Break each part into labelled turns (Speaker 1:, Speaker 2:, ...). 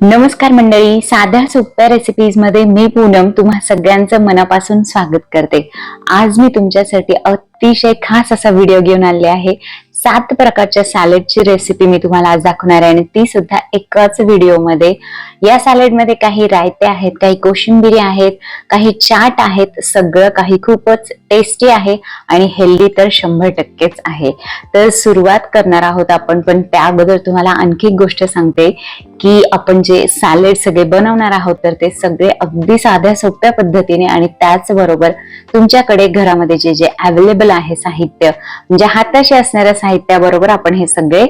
Speaker 1: नमस्कार मंडळी, साध्या सोप्या रेसिपीज मध्ये मी पूनम तुम्हा सगळ्यांचं मनापासून स्वागत करते। आज मी तुमच्यासाठी अतिशय खास असा व्हिडिओ घेऊन आले आहे। 7 प्रकारच्या सॅलडची रेसिपी मी तुम्हाला आज दाखवणार आहे आणि ती सुद्धा एकाच व्हिडिओ मध्ये। या सॅलड मध्ये काही रायते आहेत, काही कोशिंबिरी आहेत, काही चाट आहेत, सगळं काही खूपच टेस्टी आहे आणि हेल्दी तर 100%च आहे। तर सुरुवात करणार आहोत आपण, पण त्या अगोदर तुम्हाला आणखी एक गोष्ट सांगते की आपण जे सॅलड सगळे बनवणार आहोत तर ते सगळे अगदी साध्या सोप्या पद्धतीने आणि त्याचबरोबर तुमच्याकडे घरामध्ये जे जे अवेलेबल आहे साहित्य, म्हणजे हाताशी असणाऱ्या साहित्याबरोबर आपण हे सगळे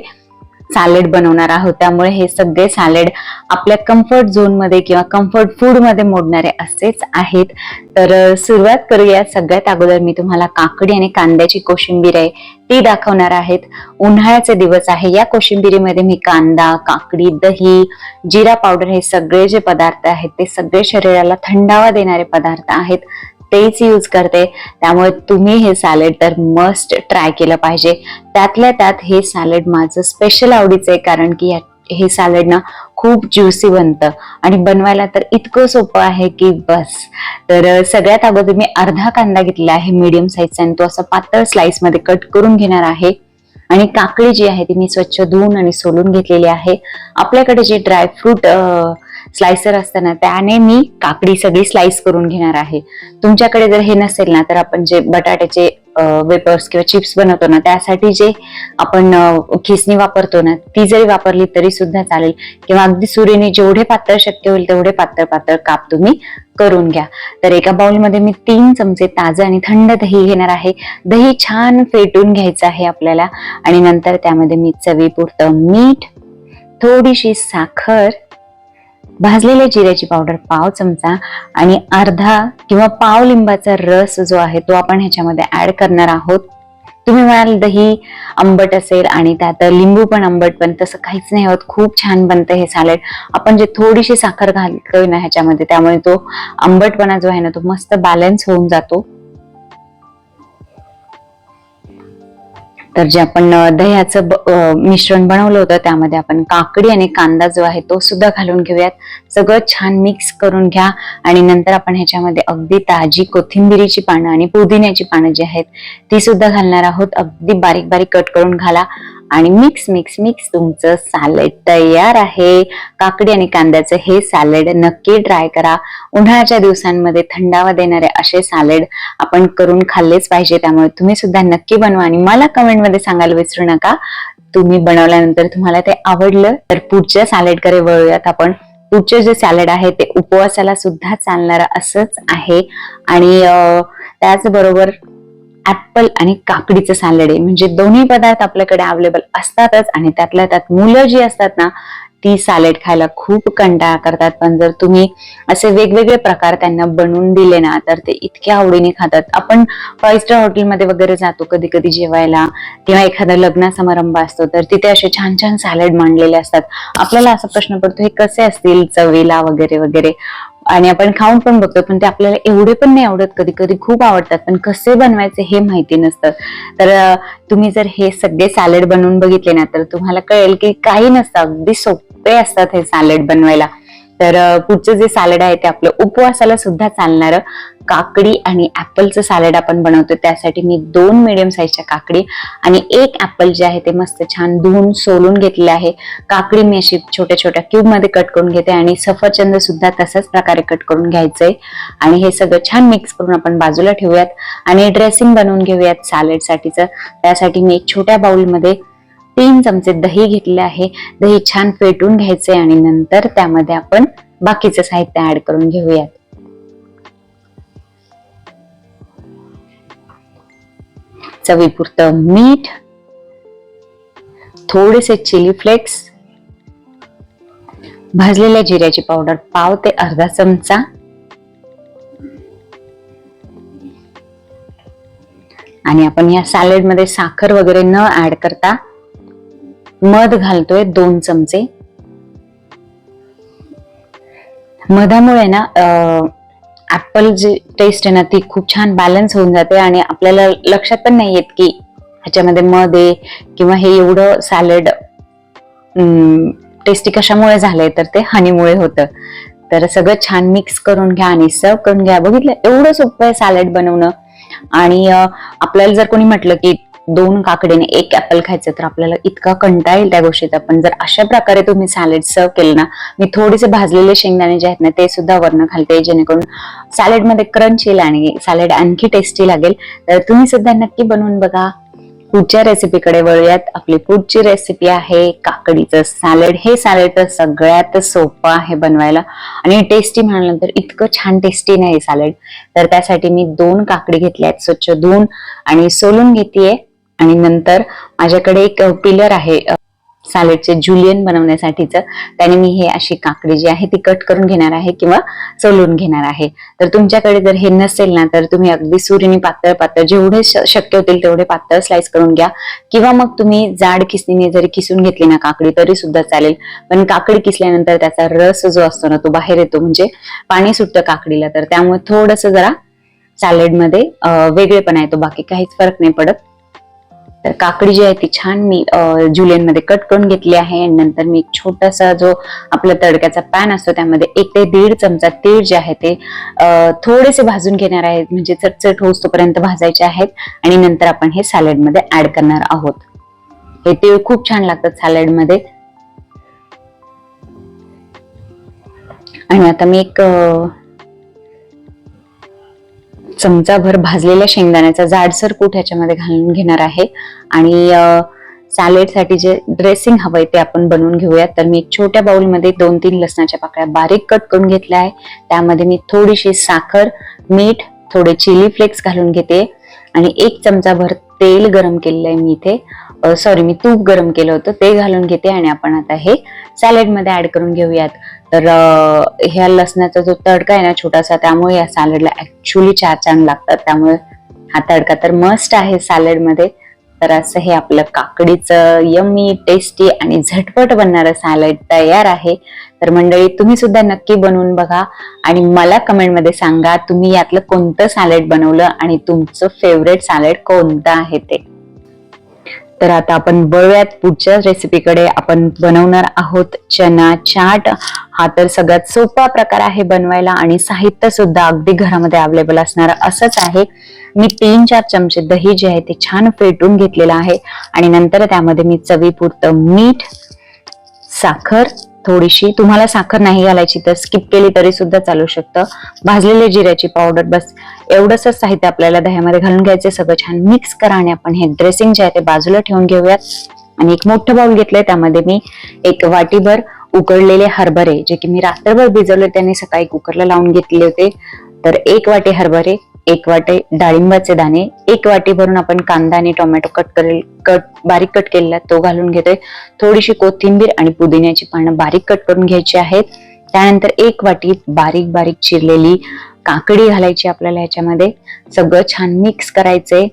Speaker 1: सॅलड बनवणार आहोत। त्यामुळे हे सगळे सॅलड आपल्या कम्फर्ट झोन मध्ये किंवा कम्फर्ट फूड मध्ये मोडणारे असेच आहेत। तर सुरुवात करूया। सगळ्यात अगोदर मी तुम्हाला काकडी आणि कांद्याची कोशिंबीर आहे ती दाखवणार आहेत। उन्हाळ्याचे दिवस आहे, या कोशिंबिरीमध्ये मी कांदा, काकडी, दही, जिरा पावडर हे सगळे जे पदार्थ आहेत ते सगळे शरीराला थंडावा देणारे पदार्थ आहेत तेच यूज करते। त्यामुळे तुम्ही हे सॅलड तर मस्ट ट्राय केलं पाहिजे। त्यातल्या त्यात हे सॅलड माझं स्पेशल आवडीचं आहे, कारण की हे सॅलड ना खूप ज्युसी बनतं आणि बनवायला तर इतकं सोपं आहे की बस। तर सगळ्यात अगोदर मी अर्धा कांदा घेतला आहे मीडियम साईजचा आणि तो असा पातळ स्लाइस मध्ये कट करून घेणार आहे। आणि काकडी जी आहे ती मी स्वच्छ धुवून आणि सोलून घेतलेली आहे। आपल्याकडे जे ड्रायफ्रूट स्लायसर असतं ना त्याने मी काकडी सगळी स्लाइस करून घेणार आहे। तुमच्याकडे जर हे नसेल ना तर आपण जे बटाट्याचे वेपर्स किंवा चिप्स बनवतो ना त्यासाठी जे आपण खिसणी वापरतो ना ती जरी वापरली तरी सुद्धा चालेल, किंवा अगदी सुरीने जेवढे पातळ शक्य होईल तेवढे पातळ पातळ काप तुम्ही करून घ्या। तर एका बाउल मध्ये मी 3 चमचे ताजं आणि थंड दही घेणार आहे। दही छान फेटून घ्यायचं आहे आपल्याला आणि नंतर त्यामध्ये मी चवीपुरतं मीठ, थोडीशी साखर, भाजलेल्या जिऱ्याची पावडर पाव चमचा आणि अर्धा किंवा पाव लिंबाचा रस जो आहे तो आपण ह्याच्यामध्ये ऍड करणार आहोत। तुम्ही म्हणाल दही आंबट असेल आणि त्यात लिंबू पण आंबट, पण तसं काहीच नाही होत, खूप छान बनतं हे सॅलड। आपण जे थोडीशी साखर घालतोय ना ह्याच्यामध्ये त्यामुळे तो आंबटपणा जो आहे ना तो मस्त बॅलन्स होऊन जातो। तर जे आपण दह्याचं मिश्रण बनवलं होतं त्यामध्ये आपण काकडी आणि कांदा जो आहे तो सुद्धा घालून घेऊयात। सगळं छान मिक्स करून घ्या आणि नंतर आपण ह्याच्यामध्ये अगदी ताजी कोथिंबिरीची पानं आणि पुदिन्याची पानं जी आहेत ती सुद्धा घालणार आहोत। अगदी बारीक बारीक कट करून घाला आणि मिक्स मिक्स मिक्स तुमचं सॅलड तयार आहे। काकडी आणि कांद्याचं हे सॅलड नक्की ट्राय करा। उन्हाळ्याच्या दिवसांमध्ये थंडावा देणारे असे सॅलड आपण करून खाल्लेच पाहिजे। त्यामुळे तुम्ही सुद्धा नक्की बनवा आणि मला कमेंट मध्ये सांगायला विसरू नका तुम्ही बनवल्यानंतर तुम्हाला ते आवडलं। तर पुढच्या सॅलड कडे वळूयात आपण। पुढचे जे सॅलड आहे ते उपवासाला सुद्धा चालणार असंच आहे आणि त्याचबरोबर ऍपल आणि काकडीचं सॅलड आहे। म्हणजे दोन्ही पदार्थ आपल्याकडे अवेलेबल असतातच आणि त्यातल्या त्यात मुलं जी असतात ना ती सॅलड खायला खूप कंटाळा करतात, पण जर तुम्ही असे वेगवेगळे प्रकार त्यांना बनवून दिले ना तर ते इतक्या आवडीने खातात। आपण 5 स्टार हॉटेलमध्ये वगैरे जातो कधी कधी जेवायला, किंवा एखादा लग्न समारंभ असतो तर तिथे असे छान छान सॅलड मांडलेले असतात। आपल्याला असा प्रश्न पडतो हे कसे असतील चवीला वगैरे वगैरे, आणि आपण खाऊन पण बघतो पण ते आपल्याला एवढे पण नाही आवडत, कधी कधी खूप आवडतात पण कसे बनवायचे हे माहिती नसतं। तर तुम्ही जर हे सगळे सॅलड बनवून बघितले ना तर तुम्हाला कळेल की काही नसतं, अगदी सोपे असतात हे सॅलड बनवायला। तर पुढचं जे सॅलड आहे ते आपलं उपवासाला सुद्धा चालणारं काकडी आणि ऍपलचं सॅलड आपण बनवतो। त्यासाठी मी 2 मीडियम साईजच्या काकडी आणि 1 ऍपल जे आहे ते मस्त छान धुवून सोलून घेतले आहे। काकडी मी अशी छोट्या छोट्या क्यूब मध्ये कट करून घेते आणि सफरचंद सुद्धा तशाच प्रकारे कट करून घ्यायचंय आणि हे सगळं छान मिक्स करून आपण बाजूला ठेवूयात आणि ड्रेसिंग बनवून घेऊयात सॅलड साठीचं। त्यासाठी मी एक छोट्या बाउल मध्ये 3 चमचे दही घेतले आहे। दही छान फेटून घ्यायचे आणि नंतर त्यामध्ये आपण बाकीचं साहित्य ऍड करून घेऊयात। चवीपुरतं मीठ, थोडेसे चिली फ्लेक्स, भाजलेल्या जिऱ्याची पावडर पाव ते अर्धा चमचा, आणि आपण या सॅलड मध्ये साखर वगैरे न ऍड करता मध घालतोय 2 चमचे। मधामुळे ना ऍपल जी टेस्ट आहे ना ती खूप छान बॅलन्स होऊन जाते आणि आपल्याला लक्षात पण नाही येत की ह्याच्यामध्ये मध आहे किंवा हे एवढं सॅलड टेस्टी कशामुळे झालंय तर ते हनीमुळे होतं. तर सगळं छान मिक्स करून घ्या आणि सर्व करून घ्या. बघितलं, एवढं सोपं आहे सॅलड बनवणं. आणि आपल्याला जर कोणी म्हटलं की 2 काकडीने 1 ऍपल खायचं तर आपल्याला इतका कंटाळा येईल त्या गोष्टीचा. पण जर अशा प्रकारे तुम्ही सॅलड सर्व केलं ना, मी थोडेसे भाजलेले शेंगदाणे जे आहेत ना ते सुद्धा वरण घालते, जेणेकरून सॅलडमध्ये क्रंच येईल आणि सॅलड आणखी टेस्टी लागेल. तर तुम्ही सुद्धा नक्की बनवून बघा. पुढच्या रेसिपीकडे वळूयात. आपली पुढची रेसिपी आहे काकडीचं सॅलड. हे सॅलड तर सगळ्यात सोपं आहे बनवायला आणि टेस्टी म्हणाल्यानंतर इतकं छान टेस्टी नाही सॅलड. तर त्यासाठी मी 2 काकडी घेतल्या आहेत, स्वच्छ धुवून आणि सोलून घेतेय. आणि नंतर माझ्याकडे एक पिलर आहे सॅलडचे जुलियन बनवण्यासाठीचं. त्याने मी हे अशी काकडी जी आहे ती कट करून घेणार आहे किंवा सोलून घेणार आहे. तर तुमच्याकडे जर हे नसेल ना तर तुम्ही अगदी सुरीने पातळ पातळ जेवढे शक्य होतील तेवढे पातळ स्लाइस करून घ्या, किंवा मग तुम्ही जाड खिसणीने जरी किसून घेतली ना काकडी तरी सुद्धा चालेल. पण काकडी किसल्यानंतर त्याचा रस जो असतो ना तो बाहेर येतो, म्हणजे पाणी सुटतं काकडीला. तर त्यामुळे थोडंसं जरा सॅलडमध्ये वेगळेपणा येतो, बाकी काहीच फरक नाही पडत. तर काकडी जी आहे ती छान मी जुलियन मध्ये कट करून घेतली आहे. आणि नंतर मी एक छोटासा जो आपला तडक्याचा पॅन असतो त्यामध्ये 1 ते 1.5 चमचा तीळ जे आहे ते थोडेसे भाजून घेणार आहेत, म्हणजे चटचट होईपर्यंत भाजायचे आहेत. आणि नंतर आपण हे सॅलड मध्ये ऍड करणार आहोत. हे तीळ खूप छान लागतात सॅलड मध्ये. आणि आता मी एक चमचाभर भाजलेल्या शेंगदाण्याचा जाडसर कूट ह्याच्यामध्ये घालून घेणार आहे. आणि सॅलेड साठी जे ड्रेसिंग हवंय ते आपण बनवून घेऊयात. तर मी एक छोट्या बाउलमध्ये 2-3 लसणाच्या पाकळ्या बारीक कट करून घेतल्या आहे. त्यामध्ये मी थोडीशी साखर, मीठ, थोडे चिली फ्लेक्स घालून घेते. आणि 1 चमचाभर तेल गरम केलेलं आहे मी इथे, मी तूप गरम केलं होतं ते घालून घेते. आणि आपण आता हे सॅलेड मध्ये ऍड करून घेऊयात. तर ह्या लसणाचा जो तडका आहे ना छोटासा, त्यामुळे या सॅलडला ऍक्च्युली 4 चांद लागतात. त्यामुळे हा तडका तर मस्ट आहे सॅलड मध्ये. तर असं हे आपलं काकडीचं यम्मी, टेस्टी आणि झटपट बनणारं सॅलड तयार आहे. तर मंडळी, तुम्ही सुद्धा नक्की बनवून बघा आणि मला कमेंट मध्ये सांगा तुम्ही यातलं कोणतं सॅलड बनवलं आणि तुमचं फेवरेट सॅलड कोणतं आहे ते. तर आता आपण वळूयात पुढच्या रेसिपीकडे. आपण बनवणार आहोत चना चाट. हा तर सगळ्यात सोपा प्रकार आहे बनवायला आणि साहित्य सुद्धा अगदी घरामध्ये अवेलेबल असणार असंच आहे. मी 3-4 चमचे दही जे आहे ते छान फेटून घेतलेलं आहे. आणि नंतर त्यामध्ये मी चवीपुरतं मीठ, साखर थोडीशी, तुम्हाला साखर नाही घालायची तर स्किप केली तरी सुद्धा चालू शकतं, भाजलेले जिऱ्याची पावडर, बस एवढंच साहित्य आपल्याला दह्यामध्ये घालून घ्यायचे. सगळं छान मिक्स करा आणि आपण हे ड्रेसिंग जे आहे ते बाजूला ठेवून घेऊयात. आणि एक मोठं बाउल घेतलंय, त्यामध्ये मी 1 वाटीभर उकडलेले हरभरे, जे की मी रात्रभर भिजवले, त्यांनी सकाळी कुकरला लावून घेतले होते. तर 1 वाटी हरभरे, 1 वाटी डाळिंबाचे दाणे, 1 वाटी भरून आपण कांदा आणि टोमॅटो बारीक कट केलेला तो घालून घेतोय. थोडीशी कोथिंबीर आणि पुदिन्याची पानं बारीक कट करून घ्यायची आहेत. त्यानंतर 1 वाटी बारीक बारीक चिरलेली काकडी घालायची आपल्याला ह्याच्यामध्ये. सगळं छान मिक्स करायचंय.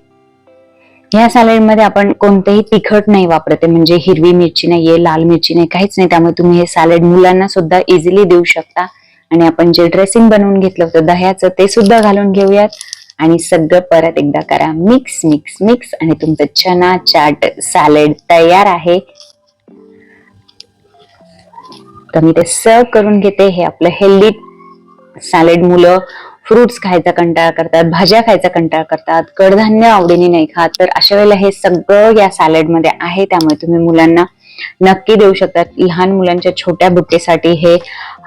Speaker 1: ह्या सॅलड मध्ये आपण कोणतेही तिखट नाही वापरते, म्हणजे हिरवी मिरची नाहीये, लाल मिरची नाही, काहीच नाही. त्यामुळे तुम्ही हे सॅलड मुलांना सुद्धा इझिली देऊ शकता. आणि आपण जे ड्रेसिंग बनवून घेतलं होतं दह्याचं ते सुद्धा घालून घेऊयात. आणि सगळं परत एकदा करा मिक्स मिक्स मिक्स आणि तुमचं चना चाट सॅलड तयार आहे. तर मी ते सर्व करून घेते. हे आपलं हेल्दी सॅलड. मुलं फ्रुट्स खायचा कंटाळा करतात, भाज्या खायचा कंटाळा करतात, कडधान्य आवडीने नाही खात, तर अशा वेळेला हे सगळं या सॅलड मध्ये आहे. त्यामुळे तुम्ही मुलांना नक्की देऊ शकतात. लहान मुलांच्या छोट्या बुट्टीसाठी हे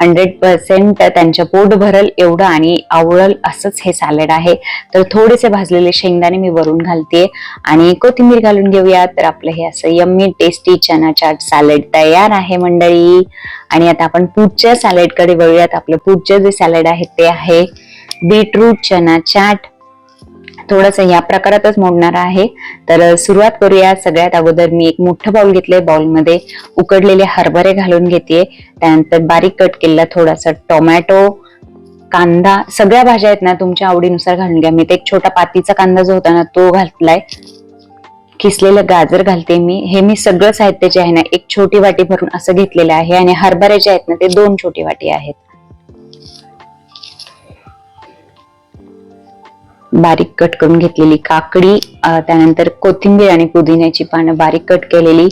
Speaker 1: 100% त्यांच्या पोट भरल एवढं आणि आवडल असंच हे सॅलड आहे. तर थोडेसे भाजलेले शेंगदाणे मी वरून घालते आणि कोथिंबीर घालून घेऊया. तर आपलं हे असं यम्मी टेस्टी चना चाट सॅलड तयार आहे मंडळी. आणि आता आपण पुढच्या सॅलड कडे वळूयात. आपलं पुढचं जे सॅलड आहे ते आहे बीटरूट चना चाट. थोडस या प्रकारातच मोडणार आहे. तर सुरुवात करूया. सगळ्यात अगोदर मी एक मोठं बाउल घेतलंय. बाउलमध्ये उकडलेले हरभरे घालून घेते. त्यानंतर बारीक कट केलेला थोडासा टोमॅटो, कांदा, सगळ्या भाज्या आहेत ना तुमच्या आवडीनुसार घालून घ्या. मी ते एक छोटा पातीचा कांदा जो होता ना तो घातलाय. किसलेलं गाजर घालते मी. हे मी सगळं साहित्य जे आहे ना 1 छोटी वाटी भरून असं घेतलेलं आहे. आणि हरभरे जे आहेत ना ते 2 छोटी वाटी आहेत. बारीक कट करून घेतलेली काकडी, त्यानंतर कोथिंबीर आणि पुदिन्याची पानं बारीक कट केलेली,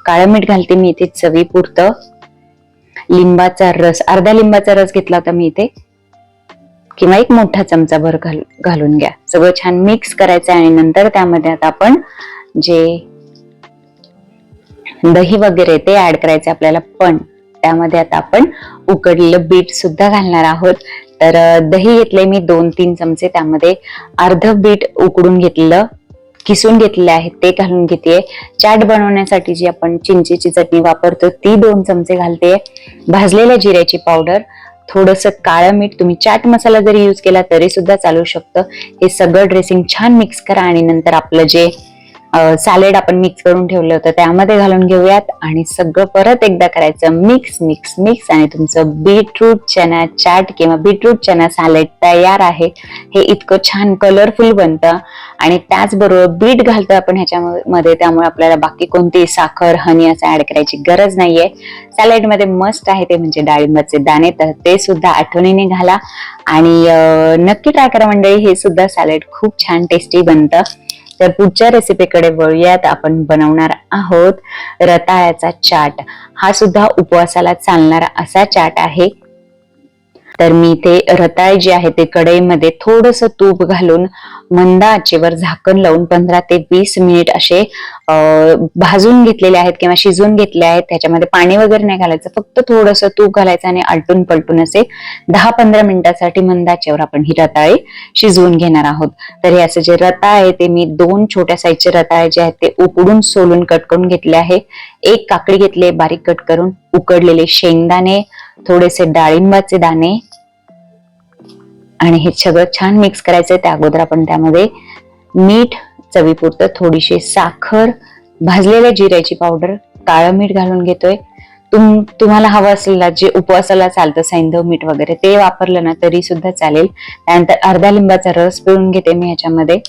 Speaker 1: काळं मीठ घालते मी इथे चवीपुरतं. लिंबाचा रस, अर्धा लिंबाचा रस घेतला होता मी इथे, किंवा एक मोठा चमचा भर घालून घ्या. सगळं छान मिक्स करायचं आणि नंतर त्यामध्ये आता आपण जे दही वगैरे ते ऍड करायचे आपल्याला, पण त्यामध्ये आता आपण उकडलेलं बीट सुद्धा घालणार आहोत. तर दही घेतले मी 2-3 चमचे, त्यामध्ये अर्ध बीट उकडून घेतलेलं, किसून घेतलेले आहे ते घालून घेते. चाट बनवण्यासाठी जी आपण चिंचेची चटणी वापरतो ती 2 चमचे घालते. भाजलेल्या जिऱ्याची पावडर, थोडस काळं मीठ, तुम्ही चाट मसाला जरी यूज केला तरी सुद्धा चालू शकतं. हे सगळं ड्रेसिंग छान मिक्स करा आणि नंतर आपलं जे सॅलेड आपण मिक्स करून ठेवलं होतं त्यामध्ये घालून घेऊयात आणि सगळं परत एकदा करायचं मिक्स मिक्स मिक्स, आणि तुमचं बीटरूट चना चाट किंवा बीटरूट चना सॅलेड तयार आहे. हे इतकं छान कलरफुल बनतं आणि त्याचबरोबर बीट घालतो आपण ह्याच्यामध्ये, त्यामुळे आपल्याला बाकी कोणती साखर, हनी असं ऍड करायची गरज नाहीये. सॅलेड मध्ये मस्ट आहे ते म्हणजे डाळिंबाचे दाणे, तर ते सुद्धा आठवणीने घाला आणि नक्की ट्राय करा मंडळी. हे सुद्धा सॅलेड खूप छान टेस्टी बनतं. तर पुढच्या रेसिपीकडे वळूयात. आपण बनवणार आहोत रताळ्याचा चाट. हा सुद्धा उपवासाला चालणारा असा चाट आहे. तर मी इथे रताळे जे आहे ते कढईमध्ये थोडस तूप घालून मंद आचेवर झाकण लावून 15 ते 20 मिनिट असे भाजून घेतलेले आहेत किंवा शिजवून घेतले आहेत. त्याच्यामध्ये पाणी वगैरे नाही घालायचं, फक्त थोडस तूप घालायचं आणि आलटून पलटून असे 10-15 मिनिटासाठी मंद आचेवर आपण ही रताळे शिजवून घेणार आहोत. तर हे असं जे रताळे आहे ते मी 2 छोट्या साईजचे रताळे जे आहेत ते उकडून सोलून कट करून घेतले आहे. 1 काकडी घेतली बारीक कट करून, उकडलेले शेंगदाणे, थोडेसे डाळिंबाचे दाणे आणि हे सगळं छान मिक्स करायचंय. त्या अगोदर आपण त्यामध्ये मीठ चवीपुरतं, थोडीशी साखर, भाजलेल्या जिऱ्याची पावडर, काळं मीठ घालून घेतोय. तुम्हाला हवं असेल ना, जे उपवासाला चालतं सैंधव मीठ वगैरे ते वापरलं ना तरी सुद्धा चालेल. त्यानंतर अर्धा लिंबाचा रस पिळून घेते मी ह्याच्यामध्ये.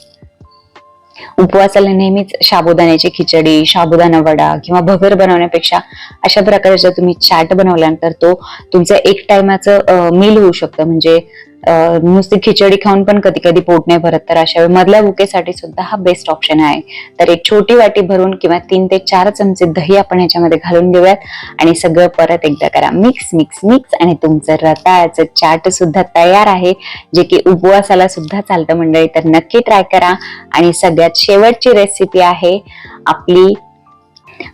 Speaker 1: उपवासाला नेहमीच साबुदाण्याची खिचडी, साबुदाणा वडा किंवा भगर बनवण्यापेक्षा अशा प्रकारचा तुम्ही चाट बनवल्यानंतर तो तुमचं एक टायमाचं मील होऊ शकतं. म्हणजे नुसती खिचडी खाऊन पण कधी कधी पोट नाही भरत, तर अशा वेळी मधल्या भुकेसाठी सुद्धा हा बेस्ट ऑप्शन आहे. तर एक छोटी वाटी भरून किंवा 3 ते 4 चमचे दही आपण ह्याच्यामध्ये घालून घेऊयात आणि सगळं परत एकदा करा मिक्स मिक्स मिक्स, आणि तुमचं रताळ्याचं चाट सुद्धा तयार आहे, जे की उपवासाला सुद्धा चालतं मंडळी. तर नक्की ट्राय करा. आणि सगळ्यात शेवटची रेसिपी आहे आपली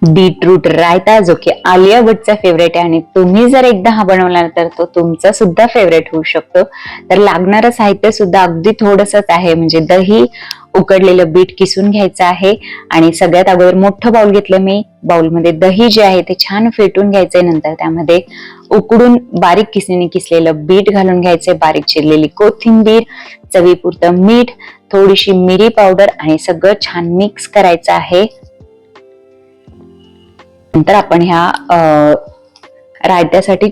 Speaker 1: बीटरूट रायता, जो की आलिया भट्टचा फेवरेट आहे आणि तुम्ही जर एकदा हा बनवला तर तो तुमचा सुद्धा फेवरेट होऊ शकतो. तर लागणारं साहित्य सुद्धा अगदी थोडंसंच आहे, म्हणजे दही, उकडलेलं बीट किसून घ्यायचं आहे आणि सगळ्यात अगोदर मोठं बाउल घेतलं मी. बाउलमध्ये दही जे आहे ते छान फेटून घ्यायचंय. नंतर त्यामध्ये उकडून बारीक किसलेलं बीट घालून घ्यायचंय, बारीक चिरलेली कोथिंबीर, चवीपुरतं मीठ, थोडीशी मिरी पावडर आणि सगळं छान मिक्स करायचं आहे. नंतर आपण ह्या रायत्यासाठी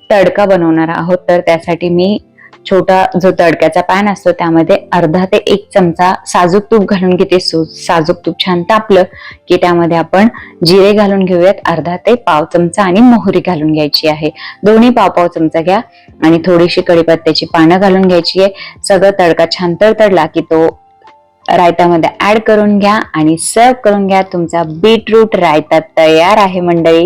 Speaker 1: तडका बनवणार आहोत. तर त्यासाठी मी छोटा जो तडक्याचा पॅन असतो त्यामध्ये अर्धा ते 1 चमचा साजूक तूप घालून घेते. साजूक तूप छान तापलं की त्यामध्ये आपण जिरे घालून घेऊयात, अर्धा ते पाव चमचा, आणि मोहरी घालून घ्यायची आहे. दोन्ही पाव चमचा घ्या आणि थोडीशी कढीपत्त्याची पानं घालून घ्यायची आहे. सगळं तडका छान तडतडला की तो रायतामध्ये ऍड करून घ्या आणि सर्व करून घ्या. तुमचा बीटरूट रायता तयार आहे मंडळी.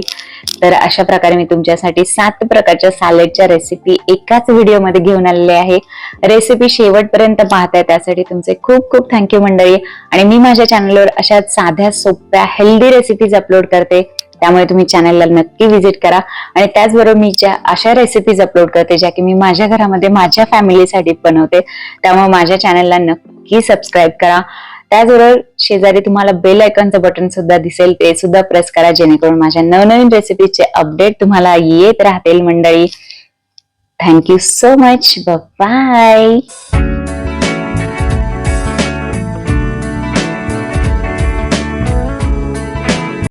Speaker 1: तर अशा प्रकारे मी तुमच्यासाठी 7 प्रकारच्या सॅलेडच्या रेसिपी एकाच व्हिडिओमध्ये घेऊन आलेले आहे. रेसिपी शेवटपर्यंत पाहताय त्यासाठी तुमचे खूप खूप थँक्यू मंडळी. आणि मी माझ्या चॅनलवर अशा साध्या सोप्या हेल्दी रेसिपीज अपलोड करते, त्यामुळे तुम्ही चॅनलला नक्की व्हिजिट करा. आणि त्याचबरोबर मी ज्या अशा रेसिपीज अपलोड करते ज्या की मी माझ्या घरामध्ये माझ्या फॅमिलीसाठी बनवते, त्यामुळे माझ्या चॅनलला नक्की सबस्क्राईब करा. त्याचबरोबर शेजारी तुम्हाला बेल आयकॉनचं बटन सुद्धा दिसेल, ते सुद्धा प्रेस करा, जेणेकरून माझ्या नवनवीन रेसिपीचे अपडेट तुम्हाला येत राहतील मंडळी. Thank you so much. बाय.